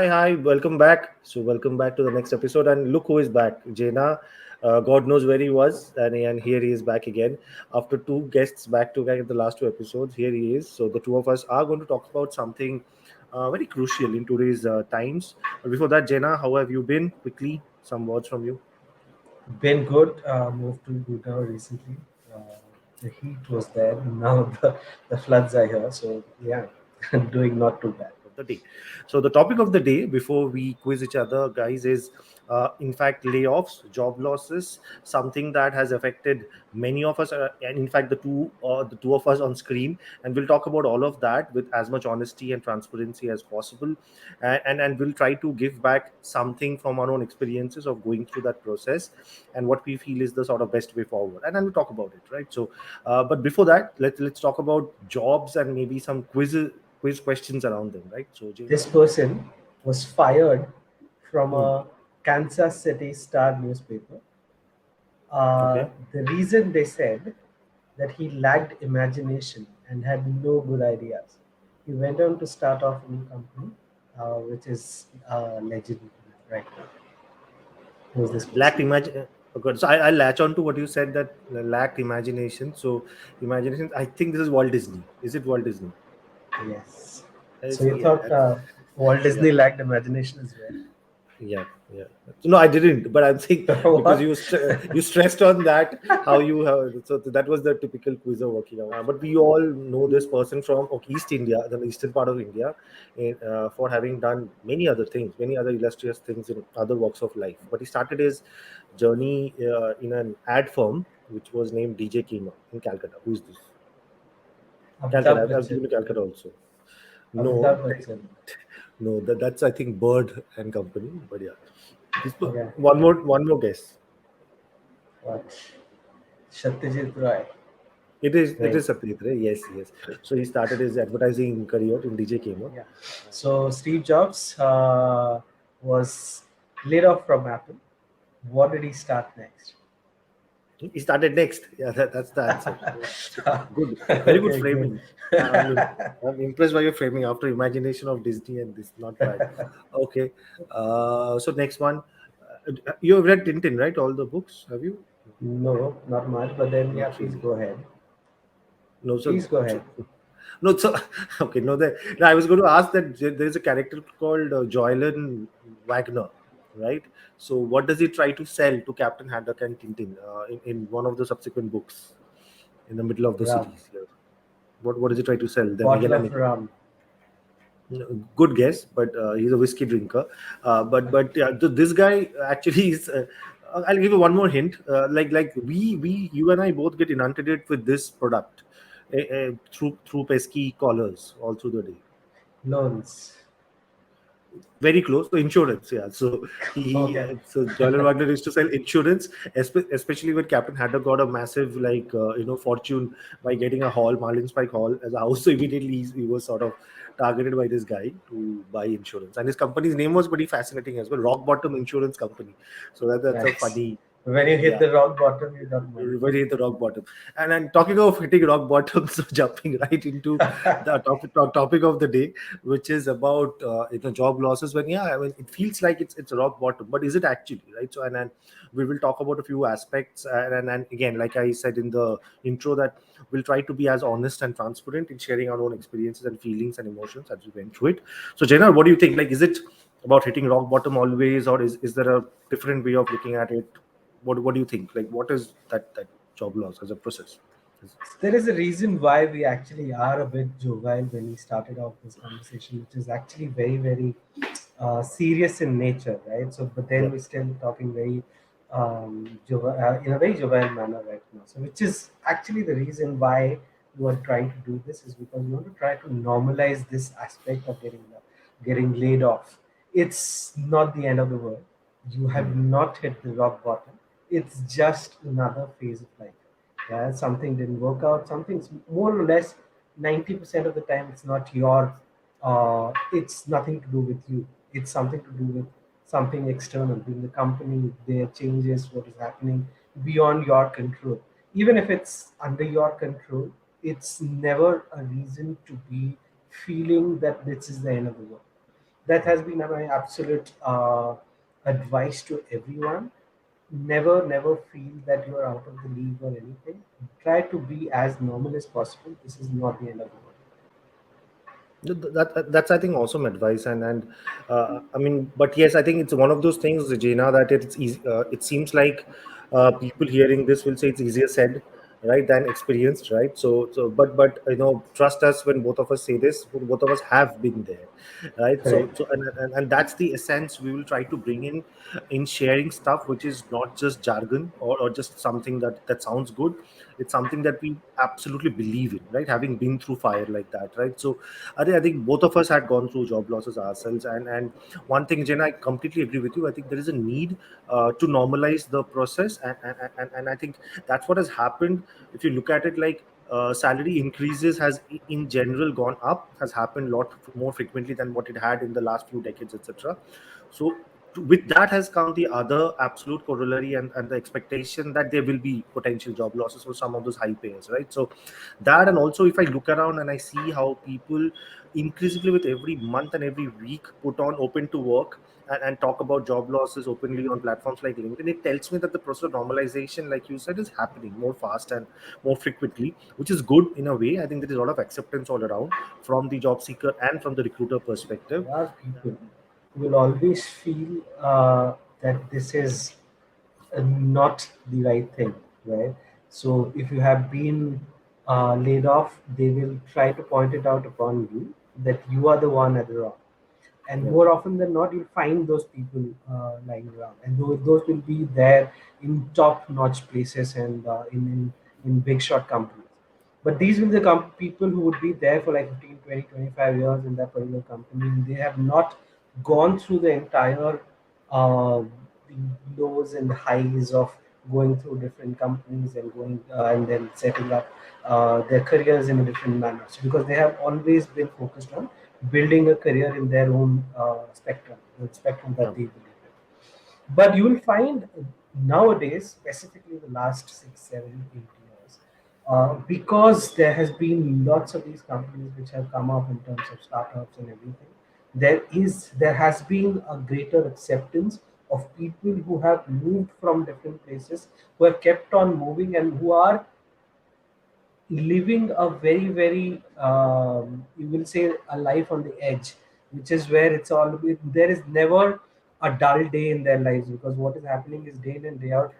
Hi. Welcome back. So, welcome back to the next episode. And look who is back, Jaina. God knows where he was, and here he is back again after two guests back to back in the last two episodes. Here he is. So, the two of us are going to talk about something very crucial in today's times. But before that, Jaina, how have you been? Quickly, some words from you. Been good. Moved to Gurgaon recently. Uh, the heat was there. Now the floods are here. So yeah, doing not too bad. Of the day. So the topic of the day before we quiz each other, guys, is in fact layoffs, job losses, something that has affected many of us, and in fact the two of us on screen, and we'll talk about all of that with as much honesty and transparency as possible, and we'll try to give back something from our own experiences of going through that process and what we feel is the sort of best way forward, and then we'll talk about it, right? So, but before that, let's talk about jobs and maybe some quiz questions around them, right? So, This person was fired from hmm, a Kansas City Star newspaper. okay. The reason they said that he lacked imagination and had no good ideas. He went on to start off a new company, which is legend right now. Who's this Lacked person? imagine. Okay, so I latch on to what you said that lacked imagination. So, imagination. I think this is Walt Disney. Is it Walt Disney? Yes. I So you see. Yeah, thought Walt yeah. Disney lacked imagination as Yeah, yeah. No, I didn't, but I'm saying well? because What? you stressed on that how you have. So that was the typical quizzer working out. But we all know this person from East India, the eastern part of India, for having done many other things, many other illustrious things in other walks of life. But he started his journey in an ad firm which was named DJ Kima in Calcutta. Who is this? Calcutta. Amitabh I've Bachchan. given you Calcutta also. No, Amitabh Bachchan. no, that's I think Bird and Company. But yeah. This Yeah. one more guess. What? Satyajit Roy. It is Great. Satyajit Ray. Yes, yes. So he started his advertising career in DJ Gamer. Yeah. So Steve Jobs was laid off from Apple. What did he start next? He started next. Yeah, that's the answer. Good, very good Okay, good. framing. I'm impressed by your framing after imagination of Disney and this. Not bad. Okay. So next one. You have read Tintin, right? All the books, have you? No, not much. But then, yeah, Not please really. go ahead. No, so Please go ahead. no, so okay, no. No, I was going to ask that there is a character called Joylan Wagner, right? So, what does he try to sell to Captain Haddock and Tintin in one of the subsequent books in the middle of the Rum. series? Here, what does he try to sell them? Bottle Again and of again. rum. Good guess, but he's a whiskey drinker. But yeah, this guy actually is. I'll give you one more hint. Like we you and I both get inundated with this product through pesky callers all through the day. Loans. Very close. So insurance, yeah. So Okay. so Joyler Wagner used to sell insurance, especially when Captain Haddock got a massive fortune by getting a hall, Marlin Spike Hall as a house. So immediately he was sort of targeted by this guy to buy insurance, and his company's name was pretty fascinating as well, Rock Bottom Insurance Company. So that's a Nice. funny, When you hit yeah. the rock bottom, you got money. Very hit the rock bottom. And talking of hitting rock bottom, so jumping right into the topic of the day, which is about job losses. When yeah, I mean it feels like it's a rock bottom, but is it actually, right? So and we will talk about a few aspects, and again, like I said in the intro, that we'll try to be as honest and transparent in sharing our own experiences and feelings and emotions as we went through it. So Jenna, what do you think? Like, is it about hitting rock bottom always, or is there a different way of looking at it? What do you think? Like, what is that job loss as a process? There is a reason why we actually are a bit jovial when we started off this conversation, which is actually very, very serious in nature, right? So, but then Yeah. we're still talking very in a very jovial manner right now. So, which is actually the reason why you are trying to do this is because you want to try to normalize this aspect of getting laid off. It's not the end of the world. You have Hmm. not hit the rock bottom. It's just another phase of life. Yeah, something didn't work out. Something's more or less 90% of the time it's not your it's nothing to do with you. It's something to do with something external, being the company, their changes, what is happening beyond your control. Even if it's under your control, it's never a reason to be feeling that this is the end of the world. That has been my absolute advice to everyone. Never feel that you're out of the league or anything. Try to be as normal as possible. This is not the end of the world. That's I think awesome advice, and I mean, but yes, I think it's one of those things, Jena, that it's easy. It seems like people hearing this will say it's easier said, right, than experienced, right? But you know, trust us when both of us say this. Both of us have been there, right? Correct. And that's the essence we will try to bring in sharing stuff, which is not just jargon or just something that sounds good. It's something that we absolutely believe in, right? Having been through fire like that, right? So I think both of us had gone through job losses ourselves, and one thing, Jen, I completely agree with you. I think there is a need to normalize the process, and I think that's what has happened. If you look at it, like salary increases has in general gone up, has happened a lot more frequently than what it had in the last few decades, etc. So with that has come the other absolute corollary, and the expectation that there will be potential job losses for some of those high payers, right? So that, and also if I look around and I see how people increasingly with every month and every week put on open to work and talk about job losses openly on platforms like LinkedIn, it tells me that the process of normalization, like you said, is happening more fast and more frequently, which is good in a way. I think there is a lot of acceptance all around from the job seeker and from the recruiter perspective. There are people who will always feel that this is not the right thing, right? So if you have been laid off, they will try to point it out upon you that you are the one at the wrong. And Yeah, more often than not, you'll find those people lying around, and those will be there in top-notch places and in big shot companies. But these will be the people who would be there for like 15, 20, 25 years in that particular company. They have not gone through the entire uh, lows and highs of going through different companies and going and then setting up their careers in a different manners, because they have always been focused on building a career in their own spectrum, the spectrum that yeah, they believe in. But you will find nowadays, specifically the last 6, 7, 8 years, because there has been lots of these companies which have come up in terms of startups and everything. There has been a greater acceptance of people who have moved from different places, who have kept on moving, and who are living a very you will say a life on the edge, which is where it's all there is never a dull day in their lives, because what is happening is day in and day out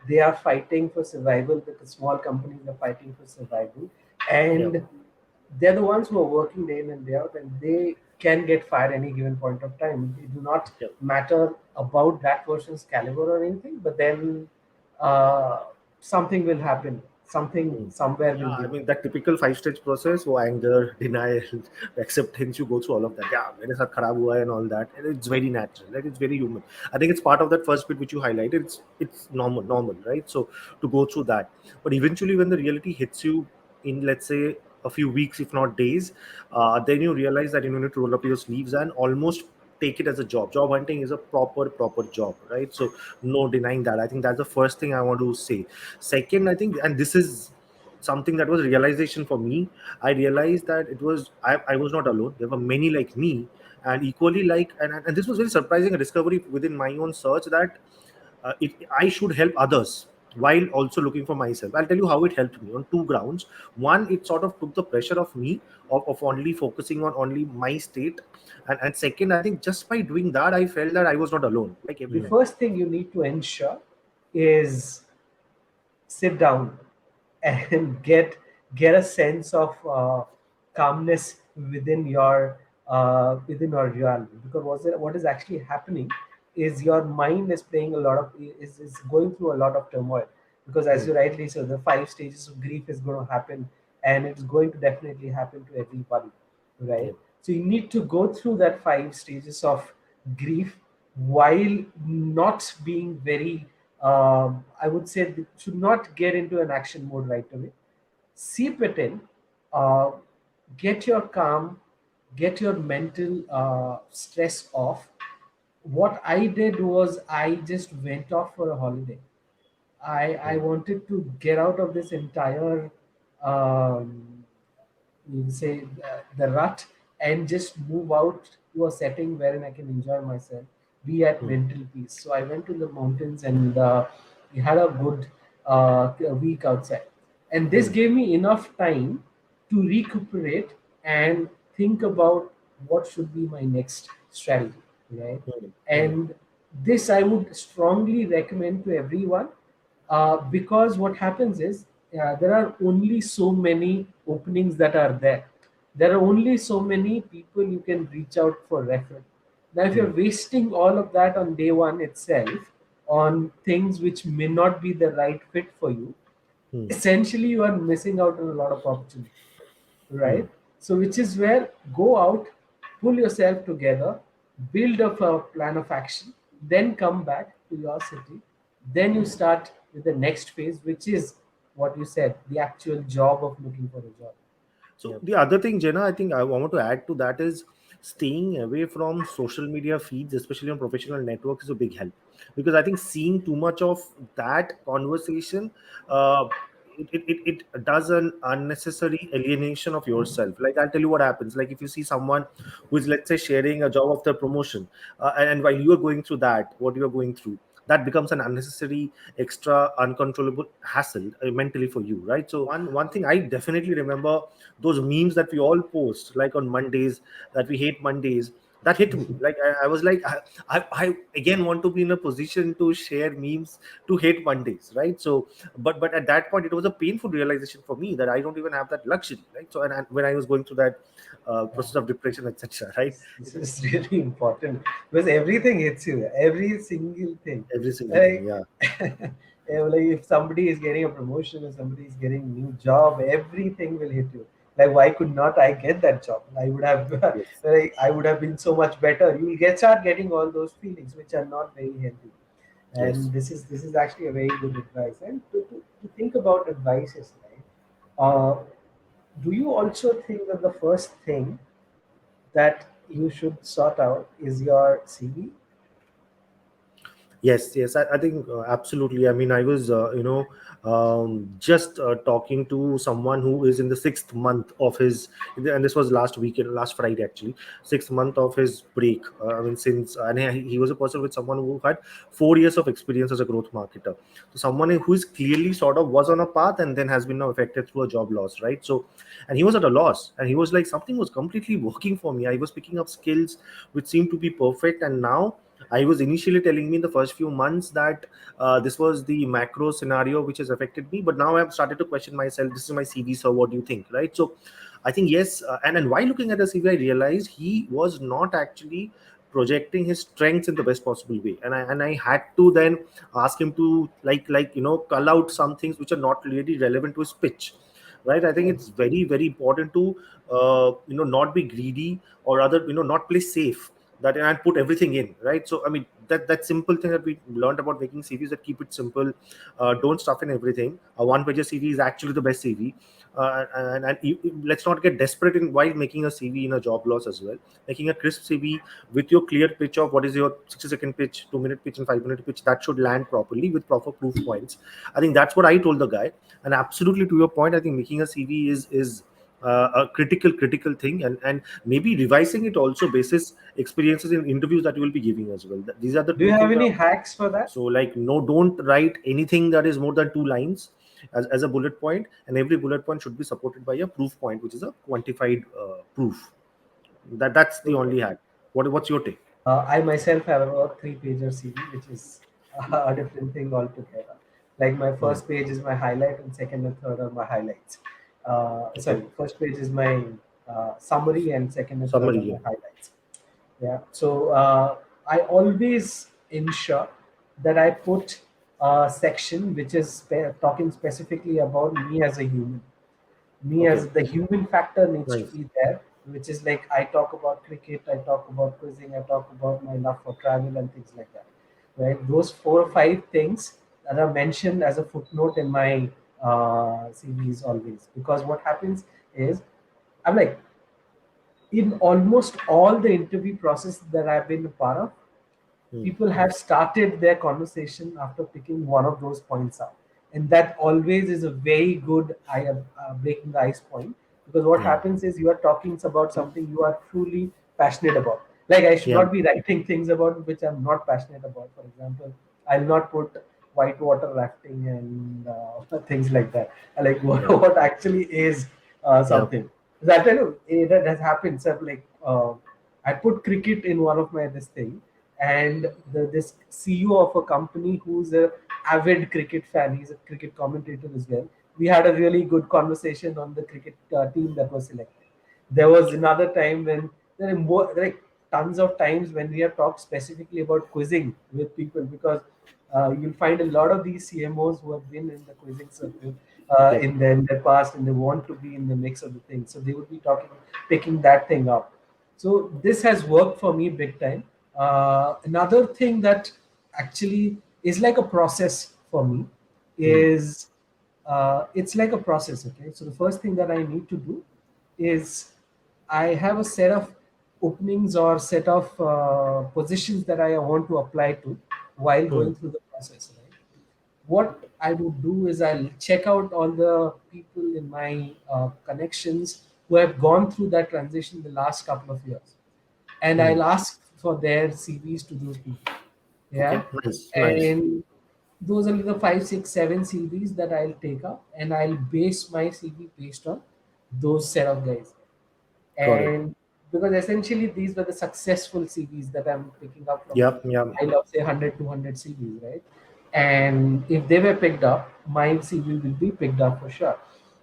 they are fighting for survival. The small companies are fighting for survival, yeah, and they're the ones who are working day in and day out, and they can get fired any given point of time. It do not yeah. matter about that person's caliber or anything, but then uh, something will happen. Something Mm. somewhere Yeah, will I give mean them. that typical five-stage process, wo anger, denial, acceptance, you go through all of that. Yeah, मेरे साथ खराब हुआ है and all that. And it's very natural, right? It's very human. I think it's part of that first bit which you highlighted. It's normal, right? So to go through that, but eventually when the reality hits you in, let's say, a few weeks, if not days, then you realize that you need to roll up your sleeves and almost take it as a job. Job hunting is a proper job, right? So no denying that. I think that's the first thing I want to say. Second, I think, and this is something that was realization for me. I realized that I was not alone. There were many like me, and equally like, and this was very surprising, a discovery within my own search, that I should help others while also looking for myself. I'll tell you how it helped me on two grounds. One, it sort of took the pressure off me of only focusing on only my state, and second, I think just by doing that, I felt that I was not alone, like The everyone. first thing you need to ensure is sit down and get a sense of calmness within your reality, because what is actually happening is your mind is playing a lot of is going through a lot of turmoil, because as Hmm. you rightly said, the 5 stages of grief is going to happen, and it's going to definitely happen to everybody, right? Yep. So you need to go through that 5 stages of grief while not being very I would say should not get into an action mode right away. Seep it in, uh, get your calm, get your mental stress off. What I did was I just went off for a holiday. I Hmm. wanted to get out of this entire um, you say the rut, and just move out to a setting wherein I can enjoy myself, be at Hmm. mental peace. So I went to the mountains and we had a good week outside. And this Hmm. gave me enough time to recuperate and think about what should be my next strategy, right? Hmm. Hmm. And this I would strongly recommend to everyone, because what happens is there are only so many openings that are there. There are only so many people you can reach out for referral. Now, if you're Hmm. wasting all of that on day one itself on things which may not be the right fit for you, Hmm. essentially you are missing out on a lot of opportunity, Hmm. right? So, which is where go out, pull yourself together, build up a plan of action, then come back to your city. Then you start with the next phase, which is what you said, the actual job of looking for a job. So Yep. the other thing, Jenna, I think I want to add to that is staying away from social media feeds, especially on professional networks, is a big help, because I think seeing too much of that conversation, uh, it does an unnecessary alienation of yourself. Like, I'll tell you what happens. Like, if you see someone who is, let's say, sharing a job of their promotion, and while you are going through that, what you are going through, that becomes an unnecessary, extra, uncontrollable hassle mentally for you, right? So one thing I definitely remember, those memes that we all post, like on Mondays, that we hate Mondays, that hit me. Like, I was like, I again want to be in a position to share memes to hate Mondays, right? So, but at that point, it was a painful realization for me that I don't even have that luxury, right? So, and when I was going through that Yeah. process of depression, etc., right? This is really important because everything hits you, every single thing. Every single thing, Like, yeah. yeah, like if somebody is getting a promotion or somebody is getting a new job, everything will hit you. Like, why could not I get that job? I would have, Yes. like, I would have been so much better. You will get start getting all those feelings, which are not very healthy. Yes. And this is actually a very good advice. And to think about advices, right? Uh, do you also think that the first thing that you should sort out is your CV? Yes, yes, I think absolutely. I mean, I was, just talking to someone who is in the sixth month of his, and this was last weekend, last Friday actually, sixth month of his break. I mean, since, and he was a person with someone who had 4 years of experience as a growth marketer. So someone who is clearly sort of was on a path and then has been now affected through a job loss, right? So, and he was at a loss, and he was like, something was completely working for me. I was picking up skills which seemed to be perfect, and now I was initially telling me in the first few months that this was the macro scenario which has affected me, but now I've started to question myself. This is my CV, so what do you think, right? So I think yes, and while looking at the CV, I realized he was not actually projecting his strengths in the best possible way, and I had to then ask him to cull out some things which are not really relevant to his pitch, right? I think Hmm. it's very important to not be greedy, or rather not play safe, that and put everything in, right? So I mean, that simple thing that we learned about making CVs, that keep it simple, don't stuff in everything. A one page CV is actually the best CV. Let's not get desperate in while making a CV in a job loss as well. Making a crisp CV with your clear pitch of what is your 60-second pitch, 2-minute pitch, and 5-minute pitch, that should land properly with proper proof points. I think that's what I told the guy. And absolutely, to your point, I think making a CV is a critical thing, and maybe revising it also basis experiences in interviews that you will be giving as well. These are the Do you two have things. any hacks for that? So, like, no, don't write anything that is more than 2 lines as a bullet point, and every bullet point should be supported by a proof point, which is a quantified proof. That's the Okay. only hack. What's your take? I myself have a three-pager CV, which is a different thing altogether. Like, my Hmm. first page is my highlight, and second and third are my highlights. Okay. Sorry, first page is my summary, and second and third Summary. are Yeah. my highlights. Yeah. So I always ensure that I put a section which is talking specifically about me as a human. Me Okay. as the human factor needs to Nice. be there, which is like I talk about cricket, I talk about quizzing, I talk about my love for travel and things like that. Right? Those 4 or 5 things that are mentioned as a footnote in my CVs always. Because what happens is, I'm like, in almost all the interview process that I've been a part of, Hmm. people have started their conversation after picking one of those points out, and that always is a very good breaking the ice point, because what Hmm. happens is you are talking about something you are truly passionate about. Like I should Yeah. not be writing things about which I'm not passionate about. For example, I'll not put whitewater rafting and things like that. I like what, Yeah. what actually is Yeah. something. That I tell you, that has happened. So like I put cricket in one of my this thing, and this CEO of a company who's a avid cricket fan. He's a cricket commentator as well. We had a really good conversation on the cricket team that was selected. There was another time when like tons of times when we have talked specifically about quizzing with people, because you'll find a lot of these CMOs who have been in the quizzing circle Yep. in their past, and they want to be in the mix of the thing. So they would be picking that thing up. So this has worked for me big time. Another thing that actually is like a process for me Hmm. is it's like a process. Okay, so the first thing that I need to do is I have a set of openings or set of positions that I want to apply to while Hmm. going through the process. Right? What I would do is I'll check out all the people in my connections who have gone through that transition the last couple of years, and Hmm. I'll ask for their CVs to those people. Yeah, Okay. Nice. Nice. and those are the five, six, seven CVs that I'll take up, and I'll base my CV based on those set of guys. Got it. And because essentially these were the successful CVs that I'm picking up from a Yep. Yep. pile of say 100, 200 CVs, right? And if they were picked up, my CV will be picked up for sure.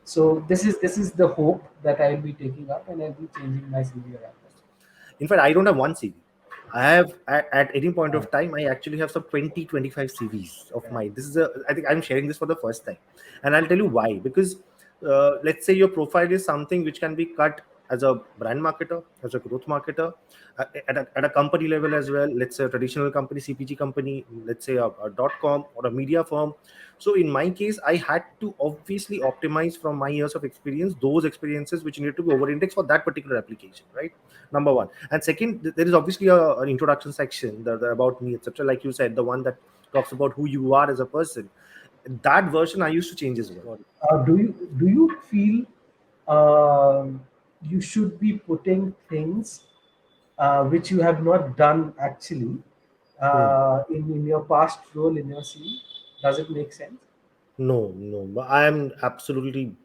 So this is the hope that I will be taking up, and I'll be changing my CV around. In fact, I don't have one CV. I have at any point Uh, of time, I actually have some 20, 25 CVs of mine. This is a, I think I'm sharing this for the first time. And I'll tell you why. Because let's say your profile is something which can be cut as a brand marketer, as a growth marketer, at a company level as well. Let's say a traditional company, CPG company, let's say a dot com or a media firm. So in my case, I had to obviously optimize from my years of experience, those experiences which need to be over indexed for that particular application, right? Number one. And second, there is obviously an introduction section, the about me, etc. Like you said, the one that talks about who you are as a person. That version I used to change as well. do you feel um, you should be putting things which you have not done actually Hmm. in your past role in your CV? Does it make sense? No, no, but I am absolutely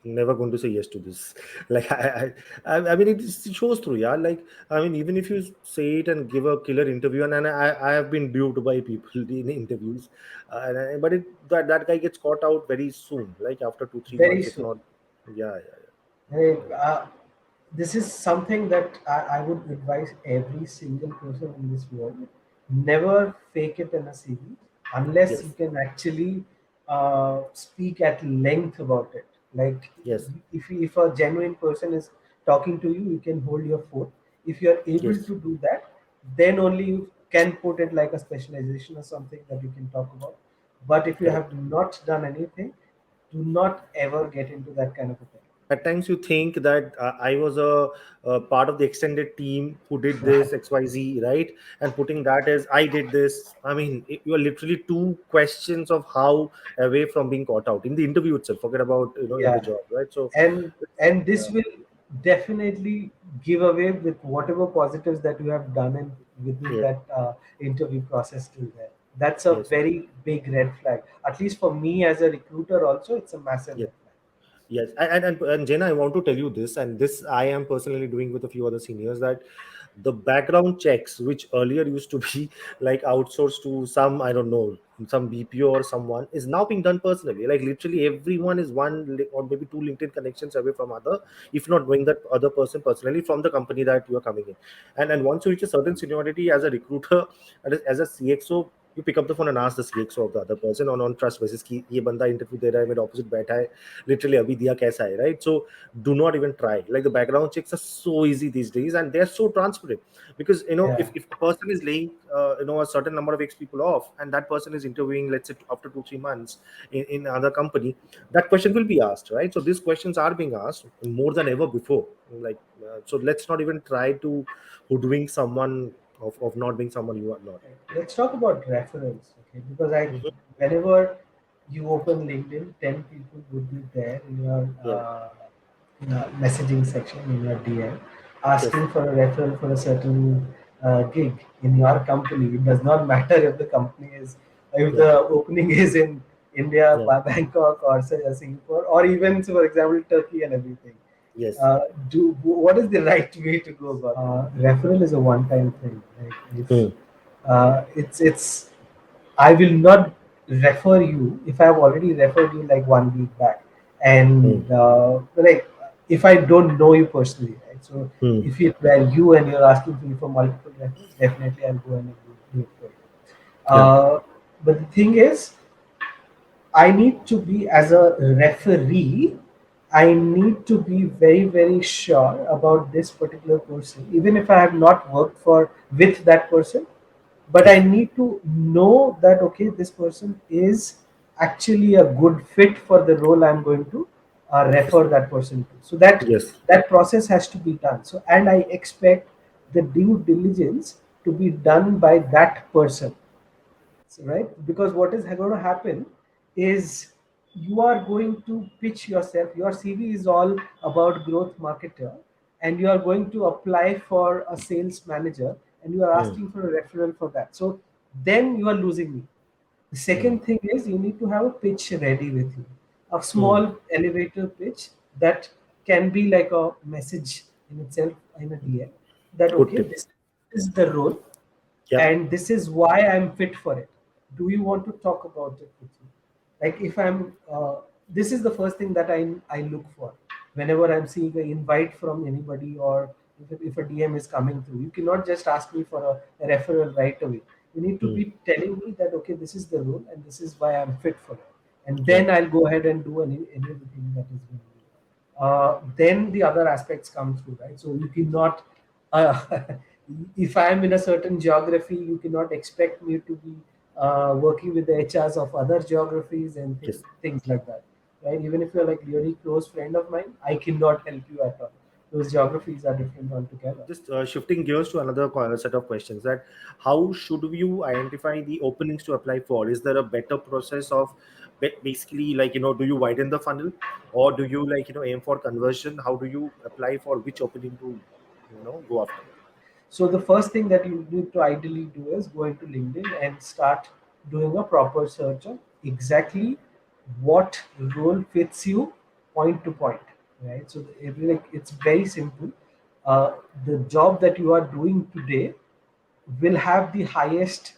never going to say yes to this. Like I mean, it shows through, yeah. Like I mean, even if you say it and give a killer interview, and I have been duped by people in interviews, but that guy gets caught out very soon, like after 2 3 months, Very if soon. not, yeah, yeah, Hey, yeah. this is something that I would advise every single person in this world. Never fake it in a CV unless you Yes, can actually speak at length about it. Like yes, if a genuine person is talking to you, you can hold your foot. If you are able yes. to do that, then only you can put it like a specialization or something that you can talk about. But if you have Correct. not done anything, do not ever get into that kind of a thing. At times you think that I was a part of the extended team who did Right. this XYZ, right? And putting that as I did this. I mean, you are literally two questions of how away from being caught out in the interview itself. Forget about in the Yeah, job, right? So, and this yeah, will definitely give away with whatever positives that you have done in within yeah, that interview process till there. That's a yes, very big red flag. At least for me as a recruiter, also, it's a massive yes. red flag. Yes, and Jenna, I want to tell you this, and this I am personally doing with a few other seniors, that the background checks, which earlier used to be like outsourced to some, I don't know, some BPO or someone, is now being done personally. Like literally everyone is or maybe two LinkedIn connections away from other, if not knowing that other person personally from the company that you are coming in. And once you reach a certain seniority as a recruiter, as a CXO, you pick up the phone and ask the CXO of the other person on trust basis कि ये बंदा interview दे रहा है मेरे opposite बैठा है literally abhi diya kaisa hai, right? So do not even try. Like the background checks are so easy these days, and they're so transparent, because Yeah, if a person is laying a certain number of X people off, and that person is interviewing, let's say after 2 3 months in another company, that question will be asked, right? So these questions are being asked more than ever before. Like so let's not even try to hoodwink someone of not being someone you are not. let's talk about referrals, okay? Because whenever you open LinkedIn, 10 people would be there in your Yeah. messaging section in your DM Yes. asking for a referral for a certain. gig in your company, it does not matter if the company is, if Yeah. the opening is in India, Yeah. Bangkok, or say, Singapore, or even, so for example, Turkey and everything. Yes. Uh, what is the right way to go about it? Referral is a one-time thing. Right? If Hmm. it's I will not refer you if I have already referred you like 1 week back, Hmm. and like if I don't know you personally, right? So Hmm. if it were you and you're asking me for multiple referrals, definitely I'll go and do it for you. Yeah. But the thing is, I need to be, as a referee, I need to be very, very sure about this particular person, even if I have not worked for with that person. But I Yes. need to know that okay, this person is actually a good fit for the role I'm going to Yes. refer that person to. So that Yes. that process has to be done. So and I expect the due diligence to be done by that person, right? Because what is going to happen is you are going to pitch yourself. Your CV is all about growth marketer, and you are going to apply for a sales manager, and you are Hmm. asking for a referral for that. So then you are losing me. The Hmm. second thing is you need to have a pitch ready with you, a Hmm. small elevator pitch that can be like a message in itself in a DM, that Good okay, tip. this is the role Yeah. and this is why I'm fit for it. Do you want to talk about it with me? Like if I'm, this is the first thing that I look for whenever I'm seeing an invite from anybody, or if a DM is coming through. You cannot just ask me for a referral right away. You need to Hmm. be telling me that okay, this is the role and this is why I'm fit for it, and Yeah. then I'll go ahead and do anything that is going to do. Then the other aspects come through, right? So you cannot, uh, if I am in a certain geography, you cannot expect me to be working with the HRs of other geographies and Yes. things like that, right? Even if you're like really close friend of mine, I cannot help you at all. Those geographies are different altogether. Just shifting gears to another set of questions, that how should you identify the openings to apply for? Is there a better process of basically, like, do you widen the funnel, or do you, like, aim for conversion? How do you apply for which opening to go after? So the first thing that you need to ideally do is go into LinkedIn and start doing a proper search on exactly what role fits you point to point, right? So like it's very simple. The job that you are doing today will have the highest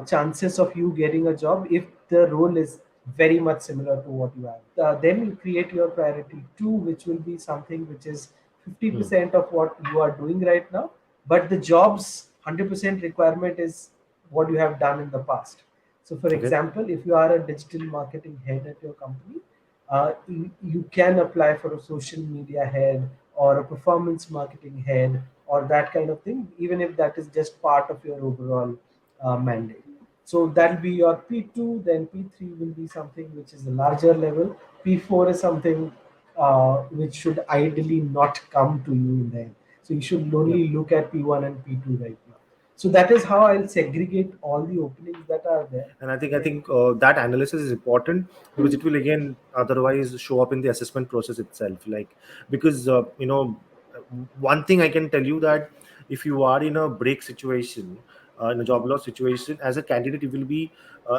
chances of you getting a job if the role is very much similar to what you have. Then you create your priority two, which will be something which is Hmm. 50% of what you are doing right now, but the job's 100% requirement is what you have done in the past. So, for Okay. example, if you are a digital marketing head at your company, you can apply for a social media head or a performance marketing head or that kind of thing, even if that is just part of your overall mandate. So that'll be your P2, then P3 will be something which is a larger level. P4 is something which should ideally not come to you in the end. So you should Yeah. only look at P1 and P2 right now. So that is how I'll segregate all the openings that are there. And I think that analysis is important, because it will again otherwise show up in the assessment process itself, like, because one thing I can tell you, that if you are in a break situation, in a job loss situation, as a candidate, you will be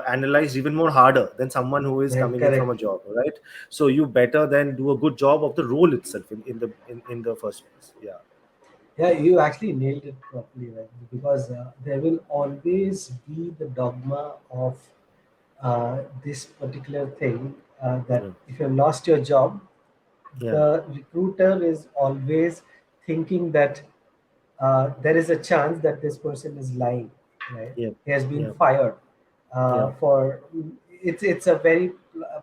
analyzed even more harder than someone who is Right, coming in from a correct. job, right? So you better then do a good job of the role itself in the first place. Yeah. Yeah, you actually nailed it properly, right? Because there will always be the dogma of this particular thing, that Yeah. if you've lost your job, Yeah. the recruiter is always thinking that there is a chance that this person is lying, right? Yeah. He has been Yeah. fired Yeah. for. It's a very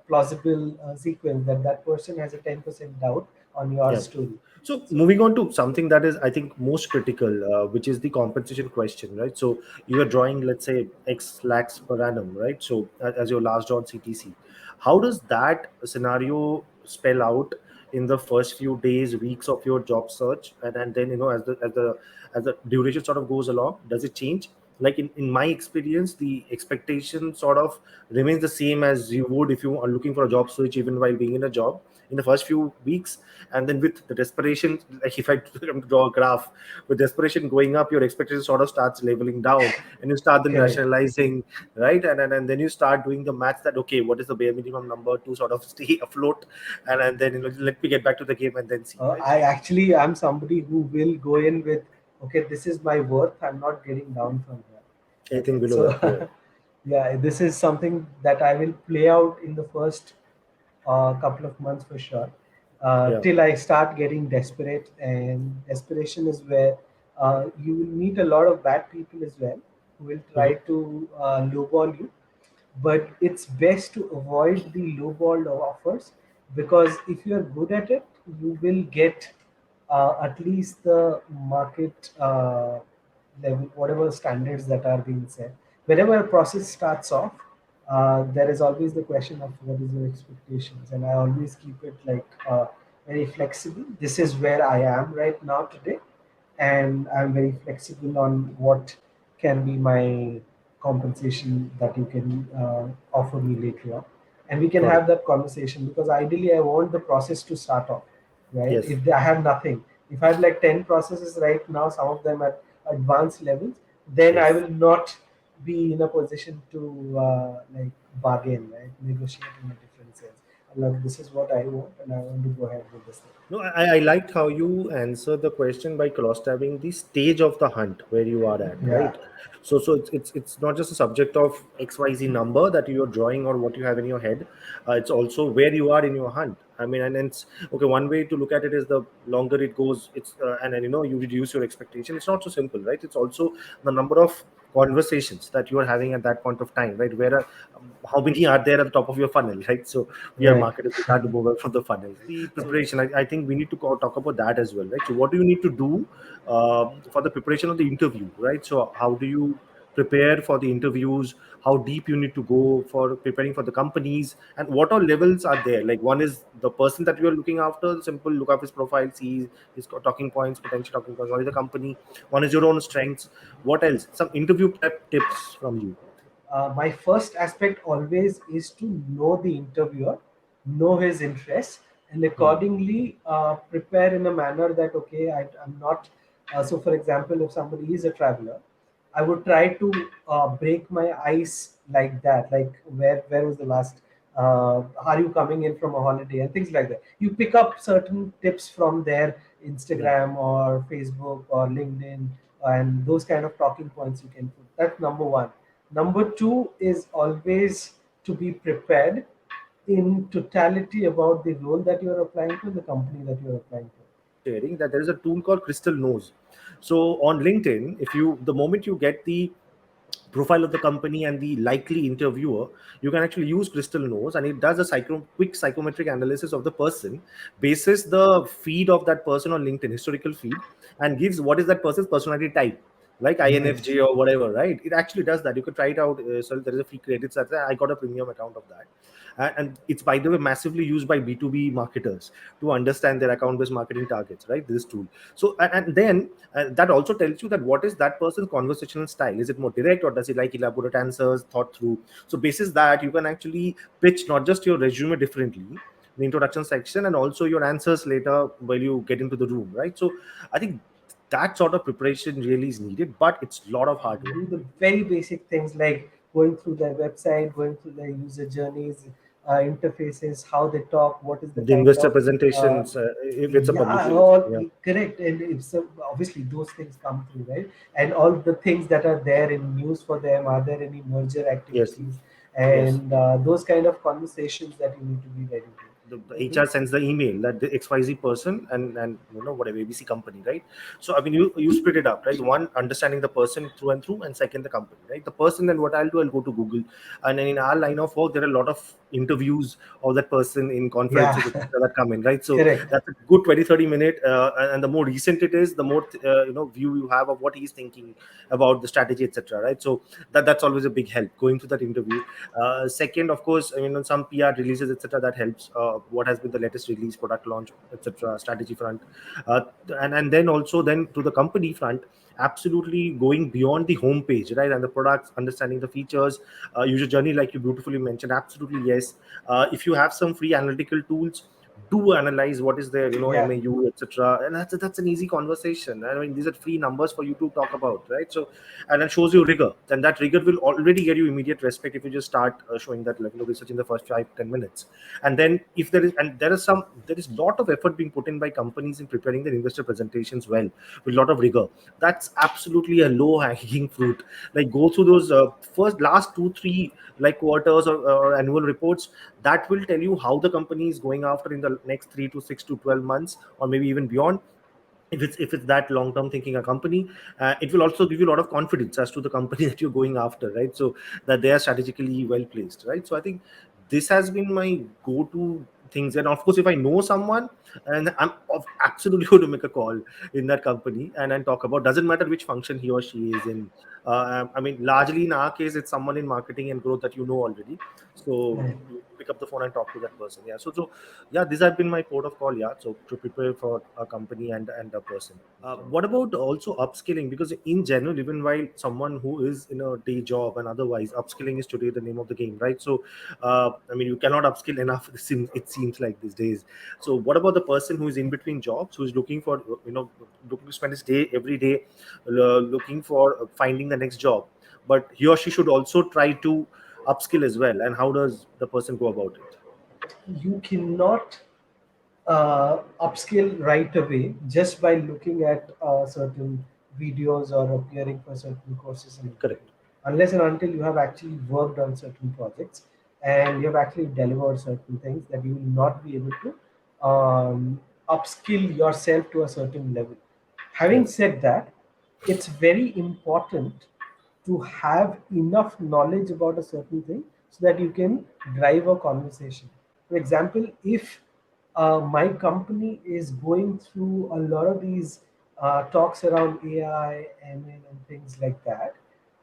plausible sequence that that person has a 10% doubt on your Yeah. story. So So moving on to something that is, I think, most critical, which is the compensation question, right? So you are drawing, let's say, X lakhs per annum, right? So as your last drawn CTC, how does that scenario spell out in the first few days, weeks of your job search, and then as the duration sort of goes along, does it change? like in my experience, the expectation sort of remains the same as you would if you are looking for a job switch, even while being in a job in the first few weeks. And then with the desperation, like if I draw a graph, with desperation going up, your expectation sort of starts leveling down, and you start then Correct. rationalizing, right? And then you start doing the maths that, okay, what is the bare minimum number to sort of stay afloat, and then, let me get back to the game and then see, right? I actually am somebody who will go in with, okay, this is my worth. I'm not getting down from here. Anything Okay, below so that, yeah. yeah, this is something that I will play out in the first couple of months for sure, Yeah. till I start getting desperate. And desperation is where you will meet a lot of bad people as well who will try Hmm. to lowball you, but it's best to avoid the lowball offers, because if you're good at it, you will get at least the market level, whatever standards that are being set. Whenever a process starts off, there is always the question of what is your expectations, and I always keep it like very flexible. This is where I am right now today, and I'm very flexible on what can be my compensation that you can offer me later on, and we can Got it. have that conversation, because ideally I want the process to start off right. Yes. If I have nothing, if I have like 10 processes right now, some of them at advanced levels, then I Yes. will not be in a position to like bargain, right, negotiate in a different sense. Like, this is what I want, and I want to go ahead with this thing. No, I liked how you answered the question by cross-tabbing the stage of the hunt where you are at, Yeah. right? So it's not just a subject of XYZ number that you're drawing or what you have in your head. It's also where you are in your hunt. I mean, and it's okay. One way to look at it is the longer it goes, it's and then, you reduce your expectation. It's not so simple, right? It's also the number of conversations that you are having at that point of time, right? How many are there at the top of your funnel, right? So we are Right. marketers, we can't move away from the funnels. The preparation, I think we need to talk about that as well, right? So what do you need to do for the preparation of the interview, right? So how do you prepare for the interviews? How deep you need to go for preparing for the companies, and what all levels are there? Like, one is the person that you are looking after, simple look up his profile, see his talking points, potential talking points. One is the company, one is your own strengths. What else? Some interview prep tips from you. My first aspect always is to know the interviewer, know his interests, and Hmm. accordingly prepare in a manner that, okay, I'm not. So, for example, if somebody is a traveler, I would try to break my ice like that. Like, where was the last? Are you coming in from a holiday and things like that? You pick up certain tips from their Yeah. Instagram or Facebook or LinkedIn, and those kind of talking points you can put. That's number one. Number two is always to be prepared in totality about the role that you are applying to, the company that you are applying to. Sharing that there is a tool called Crystal Knows. So on LinkedIn, if you the moment you get the profile of the company and the likely interviewer, you can actually use Crystal Knows, and it does a quick psychometric analysis of the person, bases the feed of that person on LinkedIn, historical feed, and gives what is that person's personality type, like Nice. INFJ or whatever, right? It actually does that. You could try it out. So there is a free credits that I got a premium account of that. And it's, by the way, massively used by B2B marketers to understand their account based marketing targets, right? This tool. So and then that also tells you that what is that person's conversational style. Is it more direct, or does he like elaborate answers thought through? So basis that, you can actually pitch not just your resume differently, the introduction section, and also your answers later while you get into the room, right? So I think that sort of preparation really is needed, but it's a lot of hard work. Do the very basic things like going through their website, going through their user journeys, interfaces, how they talk, what is the The kind investor of uh, presentations, if it's a yeah, publicly listed, all yeah. correct. And it's obviously those things come through, right? And all the things that are there in news for them. Are there any merger Yes. activities? Yes. And those kind of conversations that you need to be ready The to. HR sends the email that the XYZ person and whatever ABC company, right? So I mean, you split it up, right? One, understanding the person through and through, and second, the company, right? The person, then what I'll do, I'll go to Google, and then in our line of work, there are a lot of interviews of that person in conferences, Yeah, etc., that come in, right? So correct. that's a good 20-30 minute, and the more recent it is, the more view you have of what he's thinking about the strategy, etc., right? So that's always a big help going through that interview. Second, of course, I mean, on some PR releases, etc., that helps what has been the latest release, product launch, etc., strategy front, uh, and then also then to the company front, absolutely going beyond the homepage, right, and the products, understanding the features, user journey, like you beautifully mentioned. Absolutely, yes. If you have some free analytical tools, do analyze what is their, Yeah, MAU, etc., and that's an easy conversation. I mean, these are free numbers for you to talk about, right? So, and it shows you rigor. Then that rigor will already get you immediate respect if you just start showing that level of research in the first 5-10 minutes. And then if there is, and there is lot of effort being put in by companies in preparing their investor presentations well, with a lot of rigor. That's absolutely a low hanging fruit. Like, go through those first last 2-3 like quarters, or annual reports. That will tell you how the company is going after in the next 3 to 6 to 12 months, or maybe even beyond. If it's that long term thinking a company, it will also give you a lot of confidence as to the company that you're going after, right? So that they are strategically well placed, right? So I think this has been my go to things. And of course, if I know someone, and absolutely going to make a call in that company, and talk about, doesn't matter which function he or she is in. I mean, largely in our case, it's someone in marketing and growth that you know already. So right. you pick up the phone and talk to that person. Yeah. So yeah, these have been my port of call. Yeah, so to prepare for a company and a person. What about also upskilling? Because in general, even while someone who is in a day job and otherwise, upskilling is today the name of the game, right? So I mean, you cannot upskill enough, it seems like these days. So what about the person who is in between jobs, who is looking for, looking to spend his day every day, looking for finding the next job, but he or she should also try to upskill as well, and how does the person go about it? You cannot upskill right away just by looking at certain videos or appearing for certain courses and everything. Correct. Unless and until you have actually worked on certain projects and you have actually delivered certain things, that you will not be able to upskill yourself to a certain level. Having Yes. said that, it's very important to have enough knowledge about a certain thing so that you can drive a conversation. For example, if my company is going through a lot of these talks around AI, ML, and things like that,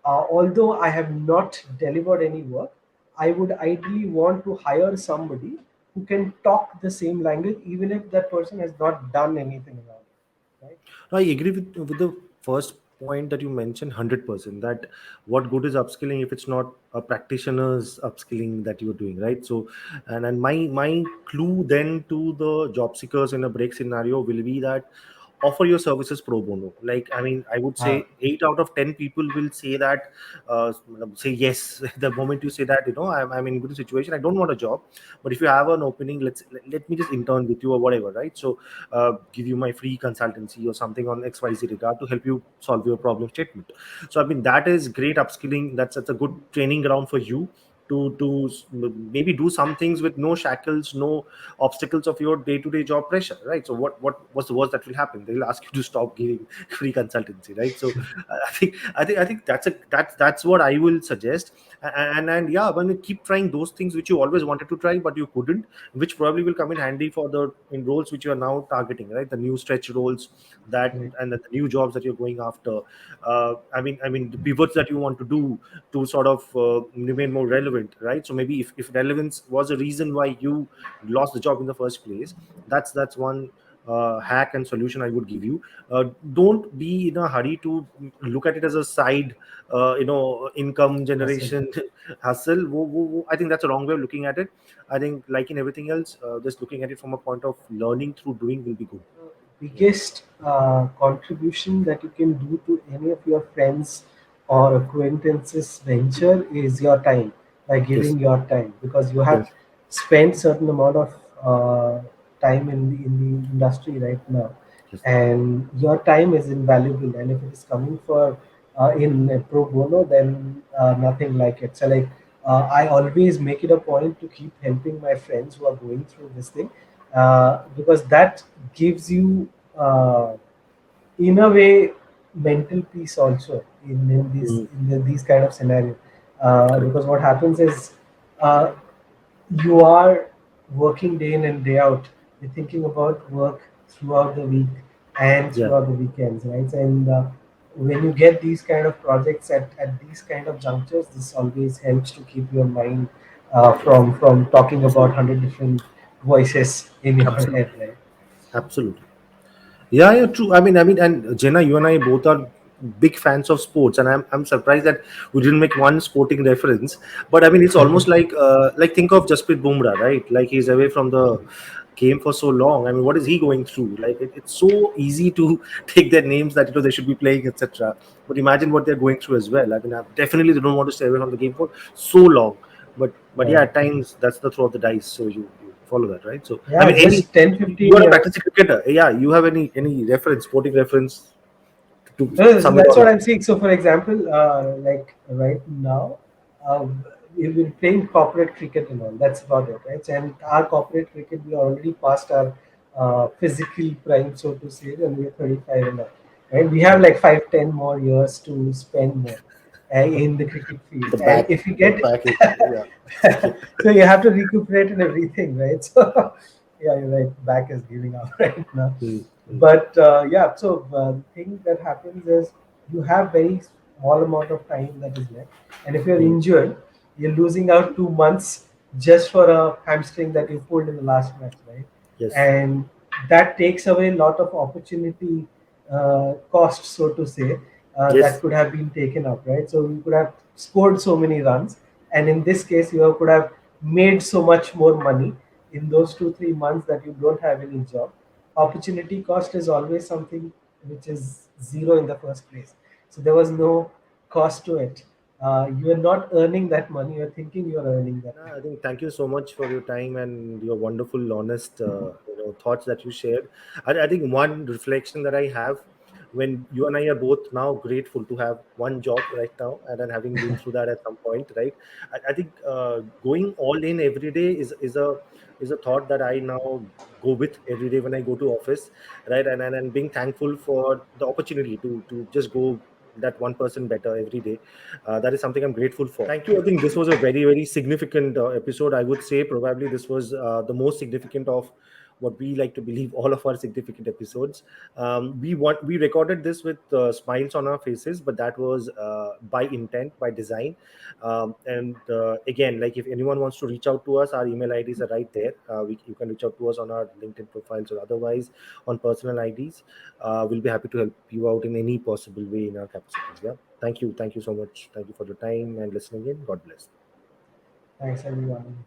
although I have not delivered any work, I would ideally want to hire somebody who can talk the same language, even if that person has not done anything around it. Right? I agree with the first point that you mentioned 100%, that what good is upskilling if it's not a practitioner's upskilling that you're doing, right? So, and my clue then to the job seekers in a break scenario will be that offer your services pro bono. Like, I mean, I would Ah, say 8 out of 10 people will say that, say yes. The moment you say that, I'm in a good situation, I don't want a job, but if you have an opening, let me just intern with you or whatever, right? So give you my free consultancy or something on XYZ regard to help you solve your problem statement. So I mean, that is great upskilling. That's a good training ground for you to maybe do some things with no shackles, no obstacles of your day-to-day job pressure, right? So what's the worst that will happen? They'll ask you to stop giving free consultancy, right? So I think that's what I will suggest. And yeah, when you keep trying those things which you always wanted to try but you couldn't, which probably will come in handy for the in roles which you are now targeting, right? The new stretch roles, that right. and the new jobs that you're going after. I mean the pivots that you want to do to sort of remain more relevant, right? So maybe if relevance was a reason why you lost the job in the first place, that's one hack and solution I would give you. Don't be in a hurry to look at it as a side, income Hustle. generation hustle. I think that's a wrong way of looking at it. I think, like in everything else, just looking at it from a point of learning through doing will be good. Yeah. Biggest contribution that you can do to any of your friends or acquaintances venture is your time, by Yes. giving your time, because you have Yes. spent certain amount of time in the industry right now, Yes. and your time is invaluable, and if it is coming for in pro bono, then nothing like it. So like, I always make it a point to keep helping my friends who are going through this thing, because that gives you, in a way, mental peace also Mm, these kind of scenarios. correct. Because what happens is, uh, you are working day in and day out. You're thinking about work throughout the week and Yeah. throughout the weekends, right? And when you get these kind of projects at these kind of junctures, this always helps to keep your mind Yes. from talking about Absolutely. 100 different voices in your Absolutely. head, right? Absolutely. Yeah, yeah, true. And Jenna, you and I both are big fans of sports, and I'm surprised that we didn't make one sporting reference. But I mean, it's almost like think of Jasprit Bumrah, right? Like he's away from the game for so long. I mean, what is he going through? Like it's so easy to take their names that they should be playing, etc. But imagine what they're going through as well. I mean, definitely they don't want to stay away from the game for so long. But yeah, Right. at times that's the throw of the dice. So you follow that, right? So I Yeah, mean, any just 10, you 15 are a years. practicing cricketer. Yeah, you have any reference, sporting reference to No, sum it that's all what up? I'm saying. So, for example, like right now, uh, we've been playing corporate cricket and all. That's about it, right? So, and our corporate cricket, we are already past our physical prime, so to say, and we're 35 and all. Right? We have Right. like 5, 10 more years to spend more in the cricket field. The And back, if you the get, back is yeah. Okay. so you have to recuperate and everything, right? So, yeah, you're right. Back is giving out right now. Hmm, hmm, But yeah, so the thing that happens is you have very small amount of time that is left, and if you're hmm. injured, you're losing out 2 months just for a hamstring that you pulled in the last match, right? Yes, And that takes away a lot of opportunity cost, so to say, that yes, could have been taken up, right? So you could have scored so many runs, and in this case, you could have made so much more money in those 2, 3 months that you don't have any job. Opportunity cost is always something which is zero in the first place. So there was no cost to it. You are not earning that money. You're thinking you're earning that No, money. I think thank you so much for your time and your wonderful, honest, thoughts that you shared. I think one reflection that I have when you and I are both now grateful to have one job right now, and then having been through that at some point, right? I think going all in every day is a thought that I now go with every day when I go to office, right? And being thankful for the opportunity to just go that 1% better every day. That is something I'm grateful for. Thank you. I think this was a very, very significant episode. I would say probably this was the most significant of what we like to believe all of our significant episodes. We recorded this with smiles on our faces, but that was by intent, by design. And again, like if anyone wants to reach out to us, our email IDs are right there. You can reach out to us on our LinkedIn profiles or otherwise on personal IDs. We'll be happy to help you out in any possible way in our capacities. Yeah. Thank you. Thank you so much. Thank you for your time and listening in. God bless. Thanks, everyone.